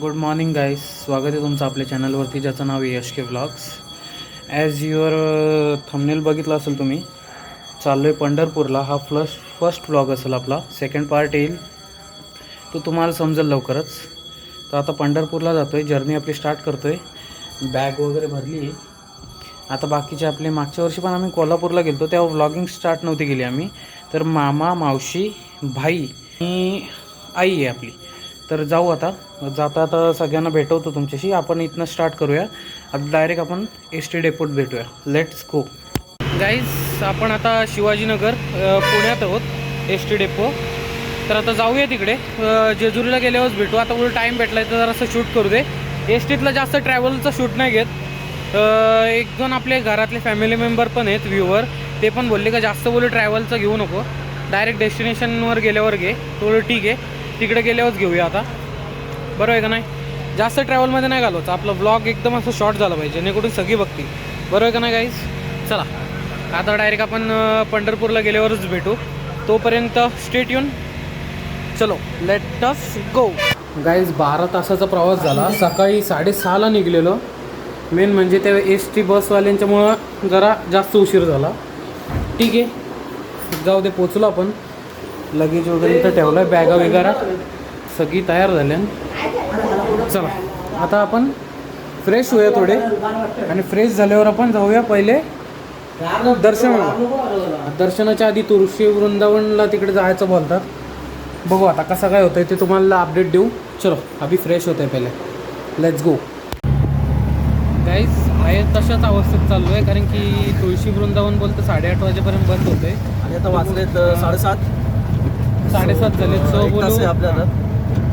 Good morning गाईस, स्वागत आहे तुमचं आपल्या चॅनलवरती ज्याचं नाव आहे यश के व्लॉग्स. ॲज युअर थंबनेल बघितला असेल तुम्ही, चाललो आहे पंढरपूरला. हा फर्स्ट व्लॉग असेल आपला. सेकंड पार्ट येईल तो तुम्हाला समजेल लवकरच. तर आता पंढरपूरला जातो आहे, जर्नी आपली स्टार्ट करतो आहे. बॅग वगैरे भरली आहे. आता बाकीचे आपले मागच्या वर्षी पण आम्ही कोल्हापूरला गेलो तेव्हा व्लॉगिंग स्टार्ट नव्हती केली आम्ही. तर मामा, मावशी, भाई आणि आई आहे आपली. तर जाऊ आता. जाता आता सगळ्यांना भेटवतो तुमच्याशी. आपण इथनं स्टार्ट करूया. आता डायरेक्ट आपण एस टी डेपोत भेटूया. Let's go guys. आपण आता शिवाजीनगर पुण्यात आहोत, एस टी डेपो. तर आता जाऊया तिकडे. जेजुरीला गेल्यावरच भेटू. आता उलट टाईम भेटला तर जरासं शूट करू दे. एस टीतला जास्त ट्रॅव्हलचं शूट नाही घेत. एक दोन आपले घरातले फॅमिली मेंबर पण आहेत व्ह्यूवर, ते पण बोलले का जास्त बोलू ट्रॅव्हलचं घेऊ नको, डायरेक्ट डेस्टिनेशनवर गेल्यावर घे. थोडं ठीक आहे, तिकडे गेल्यावरच घेऊया आता. बरोबर आहे का नाही? जास्त ट्रॅव्हलमध्ये नाही घालवायचं. आपलं ब्लॉग एकदम असं शॉर्ट झालं पाहिजे, जेणेकरून सगळी बघतील. बरोबर आहे का नाही गाईज? चला आता डायरेक्ट आपण पंढरपूरला गेल्यावरच भेटू. तोपर्यंत स्टे ट्यून. चलो लेट अस गो. गाईज 12 तासाचा प्रवास झाला. सकाळी 6:30ला निघलेलो. मेन म्हणजे त्या एस टी बसवाल्यांच्यामुळं जरा जास्त उशीर झाला. ठीक आहे, जाऊ दे, पोचलो आपण. लगेज वगैरे इथं ठेवलं आहे, बॅगा वगैरे सगळी तयार झाल्या. चला आता आपण फ्रेश होऊया थोडे, आणि फ्रेश झाल्यावर आपण जाऊया पहिले दर्शनाला. दर्शनाच्या आधी तुळशी वृंदावनला तिकडे जायचं बोलतात. बघू आता कसं काय होतं आहे ते तुम्हाला अपडेट देऊ. चलो अभी फ्रेश होतं आहे पहिले. Let's go guys. आहे तशाच अवस्थेत चाललो आहे, कारण की तुळशी वृंदावन बोलतं 8:30 वाजेपर्यंत बंद होतं आहे. आणि आता वाजलेत 7:30 झालेत. सो बोलू आपल्याला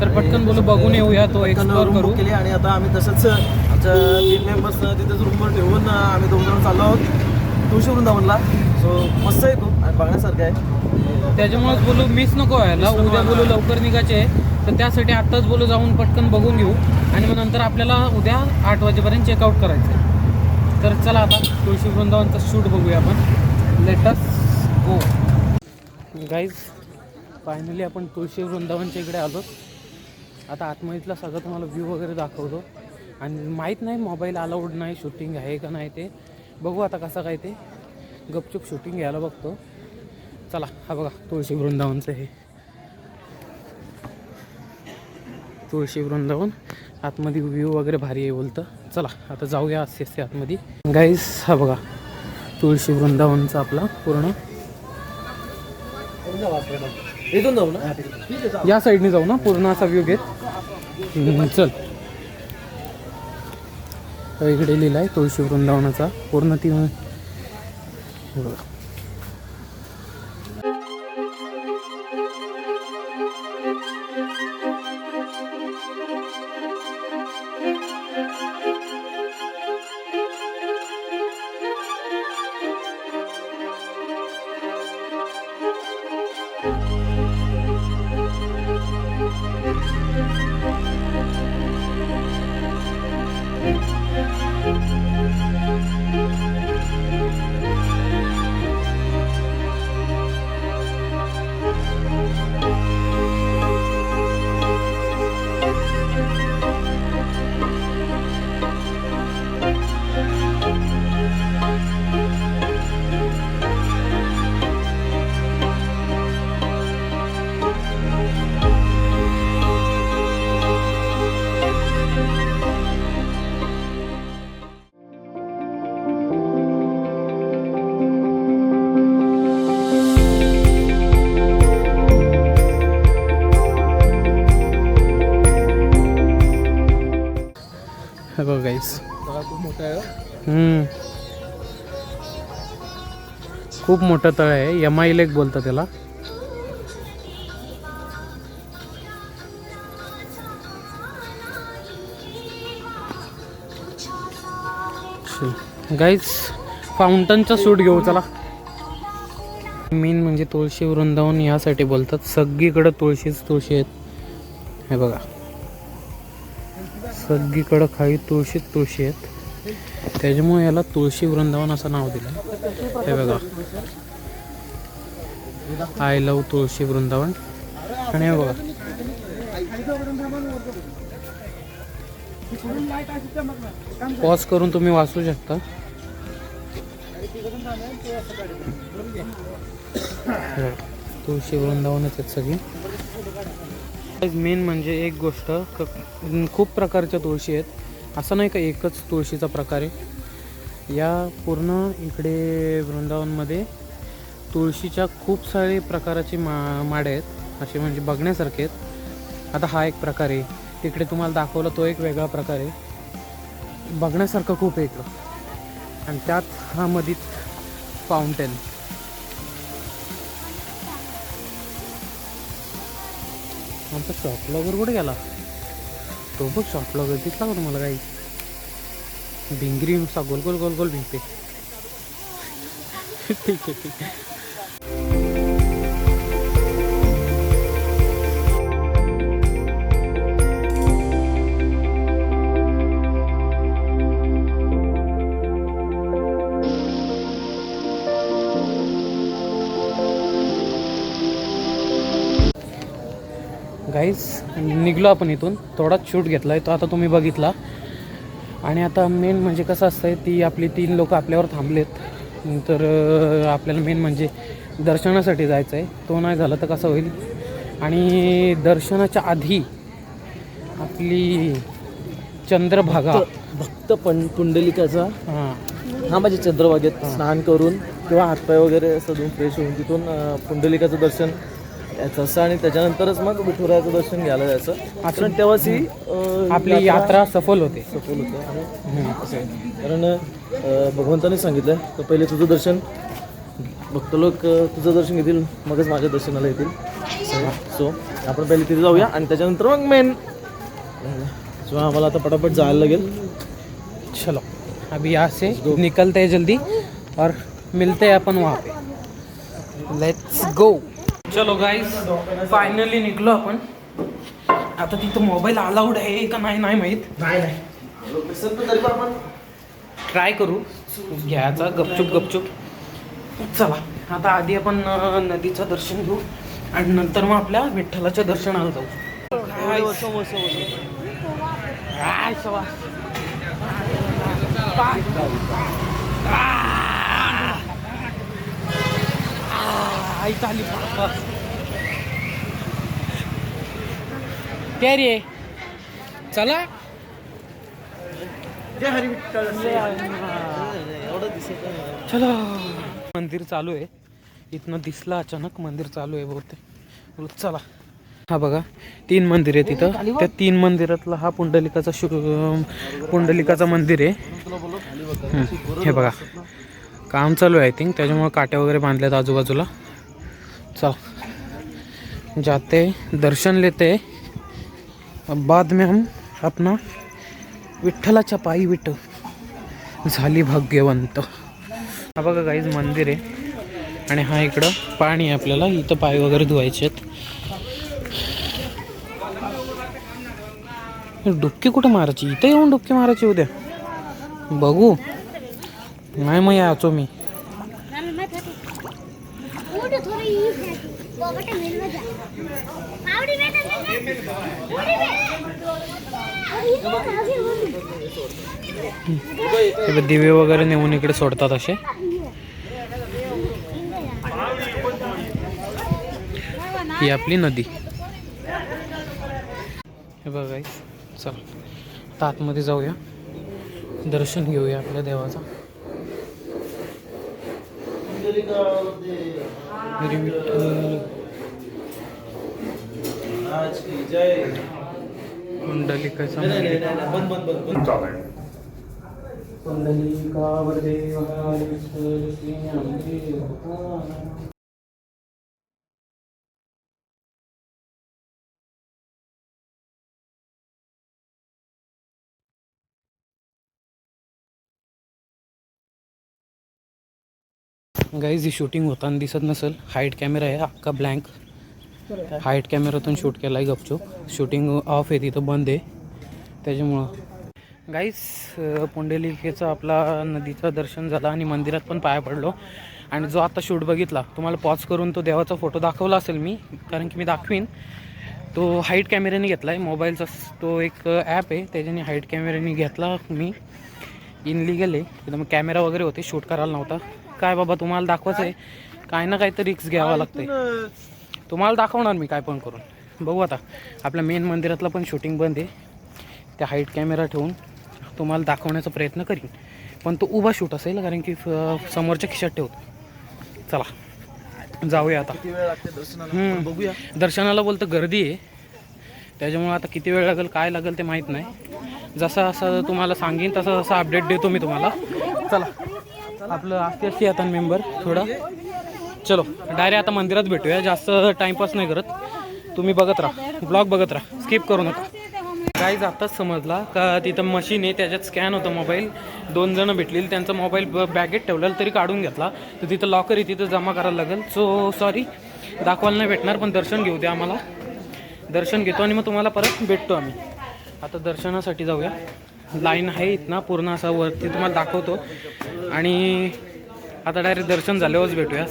तर पटकन बोलू, बघून येऊया, तो एक्सप्लोर करू. केली. आणि आता आम्ही तसंच आमच्या 3 मेंबर्स तिथेच रूमवर ठेवून आम्ही 2 जण चाललो आहोत तुळशी वृंदावनला. सो मस्त आहे तो आणि बघण्यासारखं आहे. त्याच्यामुळेच बोलू मिस नको व्हायला. उद्या बोलू लवकर निघायचे आहे, तर त्यासाठी आत्ताच बोलू जाऊन पटकन बघून घेऊ, आणि मग नंतर आपल्याला उद्या 8 वाजेपर्यंत चेकआउट करायचं आहे. तर चला आता तुळशी वृंदावनचा शूट बघूया आपण. Let us go guys. Finally आपण तुळशी वृंदावनच्या इकडे आलो. आता आतमधीतला सगळं तुम्हाला व्ह्यू वगैरे दाखवतो. आणि माहीत नाही मोबाईल अलाउड नाही, शूटिंग आहे का नाही ते बघू आता कसं काय ते. गपचूप शूटिंग घ्यायला बघतो. चला हा बघा तुळशी वृंदावनचं हे तुळशी वृंदावन. आतमध्ये व्ह्यू वगैरे भारी आहे बोलतं. चला आता जाऊया असे आतमध्ये. गाईज हा बघा तुळशी वृंदावनचा आपला पूर्ण. इथून जाऊ ना, या साईडने जाऊ ना, पूर्ण असा व्ह्यू घेत. चल इकडे लिहिला आहे तुळशी वृंदावनाचा पूर्ण ती. हे बघा गाईस, खूप मोठं आहे. खूप मोठं तळ आहे. यमाई लेक बोलतं त्याला. गाईज फाउंटनचा शूट घेऊ चला. मेन म्हणजे तुळशी वृंदावन यासाठी बोलतात, सगळीकडं तुळशी आहेत. हे बघा सगळीकडं खाली तुळशी आहेत. त्याच्यामुळे याला तुळशी वृंदावन असं नाव दिलं. हे बघा, आय लव तुळशी वृंदावन. आणि हे बघा पॉज करून तुम्ही वाचू शकता. तुळशी वृंदावनच आहेत सगळी. मेन म्हणजे एक गोष्ट, खूप प्रकारच्या तुळशी आहेत. असं नाही का एकच तुळशीचा प्रकार आहे. या पूर्ण इकडे वृंदावनमध्ये तुळशीच्या खूप सारे प्रकाराची माडे आहेत, असे म्हणजे बघण्यासारखे आहेत. आता हा एक प्रकार आहे, तिकडे तुम्हाला दाखवला तो एक वेगळा प्रकार आहे. बघण्यासारखं खूप आहे इकडं. आणि त्यात हा मधीच फाउंटेन. आमचा शॉप ब्लॉगर कुठे गेला? तो बघ शॉप ब्लॉगर दिसला का तुम्हाला? काही भिंगरी नुसता गोल गोल गोल गोल भिंगते. ठीक आहे ठीक आहे. गाईज निघलो आपण इथून. थोडाच शूट घेतला आहे तो आता तुम्ही बघितला. आणि आता मेन म्हणजे कसं असतं आहे, ती आपली 3 लोक आपल्यावर थांबलेत. तर आपल्याला मेन म्हणजे दर्शनासाठी जायचं आहे. तो नाही झाला तर कसं होईल. आणि दर्शनाच्या आधी आपली चंद्रभागा भक्त पुंडलिकाचा हां माझ्या चंद्रभागेत स्नान करून किंवा हातपाय वगैरे असं धुवून फ्रेश होऊन तिथून पुंडलिकाचं दर्शन याचं असं. आणि त्याच्यानंतरच मग विठुरायाचं दर्शन घ्यायला जायचं. कारण तेव्हाच ही आपली यात्रा सफल होते. आणि असं आहे. कारण भगवंताने सांगितलं तर पहिले तुझं दर्शन, भक्त लोक तुझं दर्शन घेतील मगच माझ्या दर्शनाला येतील. सो आपण पहिले तिथे जाऊया आणि त्याच्यानंतर मग मेन. सो आम्हाला आता पटापट जायला लागेल. चलो अभी यहाँ से निकलते हैं जल्दी और मिलते हैं अपन वहाँ पे. Let's go. चलो गाइस फायनली निघलो आपण. आता तिथं मोबाईल अलाउड आहे का नाही नाही माहीत. तरी पण आपण ट्राय करू घ्यायचा गपचूप गपचूप. चला आता आधी आपण नदीचं दर्शन घेऊ आणि नंतर मग आपल्या विठ्ठलाच्या दर्शनाला जाऊ. त्या रे चला. चलो मंदिर चालू आहे. इथनं दिसलं अचानक मंदिर चालू आहे बहुतेक. चला. हा बघा 3 मंदिर आहे तिथं. त्या 3 मंदिरातला हा पुंडलिकाचा मंदिर आहे. हे बघा काम चालू आहे आय थिंक, त्याच्यामुळे काट्या वगैरे बांधल्यात आजूबाजूला. चल जाते दर्शन लेते, बाद में हम अपना विठ्ठलाच्या पायी विठ झाली भाग्यवंत. हा बघा गाईज मंदिर आहे आणि हा इकडं पाणी आहे. आपल्याला इथं पाय वगैरे धुवायचे आहेत. डुबकी कुठं मारायची? इथं येऊन डुबकी मारायची उद्या बघू. नाही मग याचो मी. दिवे वगैरे नेऊन इकडे सोडतात असे. ही आपली नदी. हे बघा चला आता आतमध्ये जाऊया, दर्शन घेऊया आपल्या देवाचा. हरी विठ्ठल पुंडलिकाचा पुंडलिका वरदेव हरी विठ्ठल श्री ज्ञानदेव भगवान. गाईज ही शूटिंग होताना दिसत नसेल. हाईट कॅमेरा आहे अख्खा ब्लँक. हाईट कॅमेरातून शूट केला आहे गपचूप. शूटिंग ऑफ आहे तिथं बंद आहे त्याच्यामुळं. गाईज पुंडलिकेचं आपला नदीचं दर्शन झालं आणि मंदिरात पण पाया पडलो. आणि जो आता शूट बघितला तुम्हाला पॉज करून तो देवाचा फोटो दाखवला असेल मी, कारण की मी दाखवीन. तो हाईट कॅमेऱ्याने घेतला आहे मोबाईलचा. तो एक ॲप आहे त्याच्याने हाईट कॅमेऱ्याने घेतला मी. इनलिगल आहे एकदम. कॅमेरा वगैरे होते, शूट करायला नव्हता. काय बाबा तुम्हाला दाखवायचं आहे, काय ना काय तर रिक्स घ्यावा लागते. तुम्हाला दाखवणार मी काय पण करून. बघू आता आपल्या मेन मंदिरातला पण शूटिंग बंद आहे. त्या हाईट कॅमेरा ठेवून तुम्हाला दाखवण्याचा प्रयत्न करीन, पण तो उभा शूट असेल कारण की समोरच्या खिशात ठेवतो. चला जाऊया आता. किती वेळ लागते दर्शनाला बघूया. दर्शनाला बोलतं गर्दी आहे, त्याच्यामुळे आता किती वेळ लागेल काय लागेल ते माहीत नाही. जसं असं तुम्हाला सांगेन तसं जसं अपडेट देतो मी तुम्हाला. चला आपलं असते आता मेंबर थोडं. चलो डायरेक्ट आता मंदिरात भेटूया. जास्त टाईमपास नाही करत. तुम्ही बघत राहा, ब्लॉग बघत राहा, स्किप करू नका. गाईज आत्ताच समजला का तिथं मशीन आहे त्याच्यात स्कॅन होतं मोबाईल. 2 जणं भेटलेली, त्यांचा मोबाईल बॅगेत ठेवलेला तरी काढून घेतला. तर तिथं लॉकर आहे, तिथं जमा करायला लागेल. सो सॉरी दाखवायला नाही भेटणार, पण दर्शन घेऊ द्या आम्हाला. दर्शन घेतो आणि मग तुम्हाला परत भेटतो आम्ही. आता दर्शनासाठी जाऊया. लाईन आहे इथं पूर्ण असा वरती तुम्हाला दाखवतो. आणि आता डायरेक्ट दर्शन झाल्यावरच भेटूया.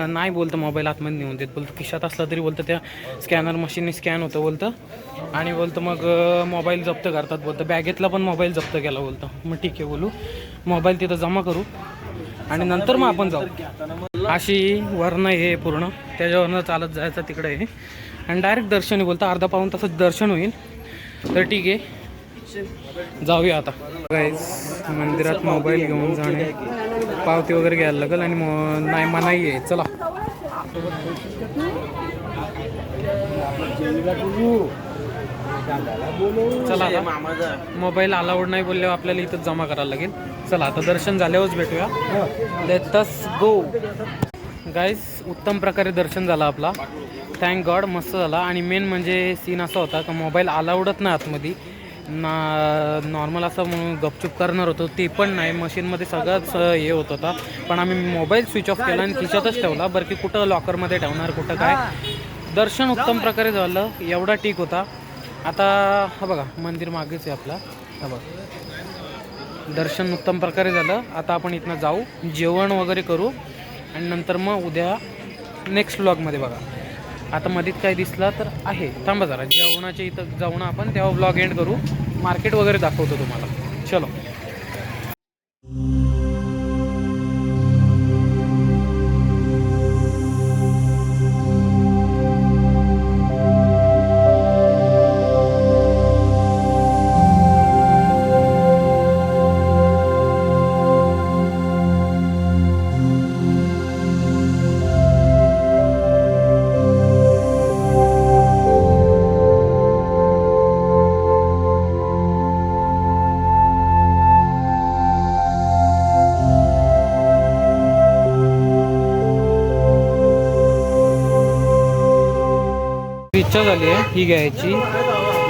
नाही बोलतं मोबाईल आतमध्ये नेऊन देत, बोलतं खिशात असला तरी बोलतं त्या स्कॅनर मशीनने स्कॅन होतं बोलतं. आणि बोलतं मग मोबाईल जप्त करतात बोलतं. बॅगेतला पण मोबाईल जप्त केला बोलतं. मग ठीक आहे बोलू, मोबाईल तिथं जमा करू आणि नंतर मग आपण जाऊ. अशी वरनं हे पूर्ण त्याच्यावरनं चालत जायचं तिकडे आहे. आणि डायरेक्ट दर्शन आहे बोलतं. अर्धा पाऊण तासात दर्शन होईल. तर ठीक आहे जाऊया आता. गाईज मंदिरात मोबाईल घेऊन जाणे, पावती वगैरे घ्यायला लागेल आणि नाही मनाई आहे. चला चला आता. मोबाईल अलाउड नाही बोलल्यावर आपल्याला इथंच जमा करायला लागेल. चला आता दर्शन झाल्यावरच भेटूया. लेट अस गो. गाईज उत्तम प्रकारे दर्शन झालं आपला, थँक गॉड. मस्त झाला. आणि मेन म्हणजे सीन असा होता का मोबाईल अलाउडच नाही आतमध्ये नॉर्मल असं म्हणून गपचूप करणार होतो ते पण नाही. मशीनमध्ये सगळंच हे होत होता, पण आम्ही मोबाईल स्विच ऑफ केला आणि खिशातच ठेवला. बरं की कुठं लॉकरमध्ये ठेवणार कुठं काय. दर्शन उत्तम प्रकारे झालं, एवढा ठीक होता. आता हा बघा मंदिर मागेच आहे आपला. हा बघा दर्शन उत्तम प्रकारे झालं. आता आपण इथनं जाऊ, जेवण वगैरे करू आणि नंतर मग उद्या नेक्स्ट व्लॉगमध्ये बघा. आता मध्येच काय दिसला तर आहे थांबा जरा, जेवणाच्या इथं जाऊन आपण तेव्हा ब्लॉग एंड करू. मार्केट वगैरे दाखवतो तुम्हाला. चलो इच्छा झाली आहे ही घ्यायची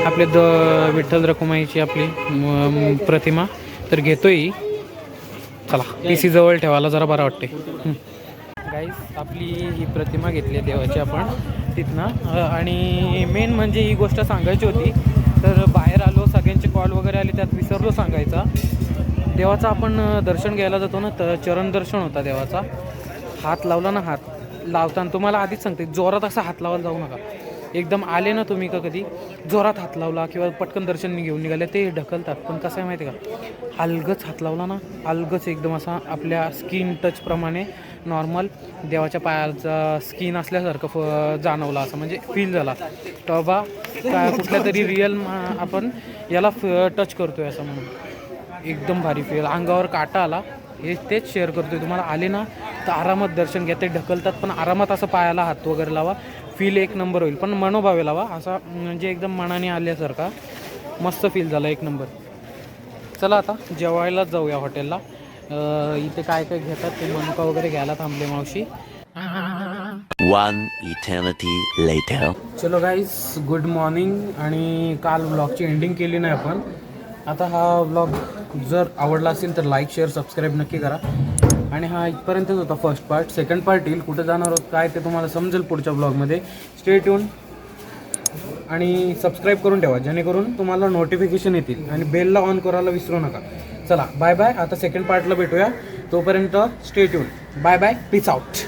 आपले विठ्ठल रखुमाईची आपली प्रतिमा. तर घेतोय ही. चला PC जवळ ठेवायला जरा बरं वाटते. गाईस आपली ही प्रतिमा घेतली आहे देवाची आपण तिथनं. आणि मेन म्हणजे ही गोष्ट सांगायची होती, तर बाहेर आलो सगळ्यांचे कॉल वगैरे आले, त्यात विसरलो सांगायचा. देवाचं आपण दर्शन घ्यायला जातो ना, तर चरण दर्शन होता देवाचा. हात लावला ना, हात लावताना तुम्हाला आधीच सांगते जोरात असा हात लावायला जाऊ नका. एकदम आले ना तुम्ही का कधी जोरात हात लावला किंवा पटकन दर्शन घेऊन निघाले ते ढकलतात. पण कसं आहे माहिती आहे का, अलगच हात लावला ना, अलगच एकदम असा आपल्या स्किन टचप्रमाणे नॉर्मल देवाच्या पायाचा स्किन असल्यासारखं जाणवला, असं म्हणजे फील झाला. तर बा काय कुठल्या तरी रिअल आपण याला टच करतो आहे असं म्हणून एकदम भारी फील. अंगावर काटा आला. हे तेच शेअर करतोय तुम्हाला. आले ना तर आरामात दर्शन घ्या. ते ढकलतात पण आरामात असं पायाला हात वगैरे लावा. फील एक नंबर होईल. पण मनोभावे लावा असा, म्हणजे एकदम मनाने आल्यासारखा मस्त फील झाला, एक नंबर. चला आता जेवायलाच जाऊया हॉटेलला. इथे काय काय घेतात ते मनुका वगैरे घ्यायला थांबले मावशी. One eternity later. चलो गाईज गुड मॉर्निंग. आणि काल व्लॉगची एंडिंग केली नाही आपण. आता हा व्लॉग जर आवडला असेल तर लाईक शेअर सबस्क्राईब नक्की करा. आणि हा इथपर्यंतच होता फर्स्ट पार्ट. सेकंड पार्ट येईल, कुठं जाणार आहोत काय ते तुम्हाला समजेल पुढच्या ब्लॉगमध्ये. स्टे ट्यून आणि सबस्क्राईब करून ठेवा जेणेकरून तुम्हाला नोटिफिकेशन येतील. आणि बेलला ऑन करायला विसरू नका. चला बाय बाय. आता सेकंड पार्टला भेटूया. तोपर्यंत stay tune. Bye bye. Peace out.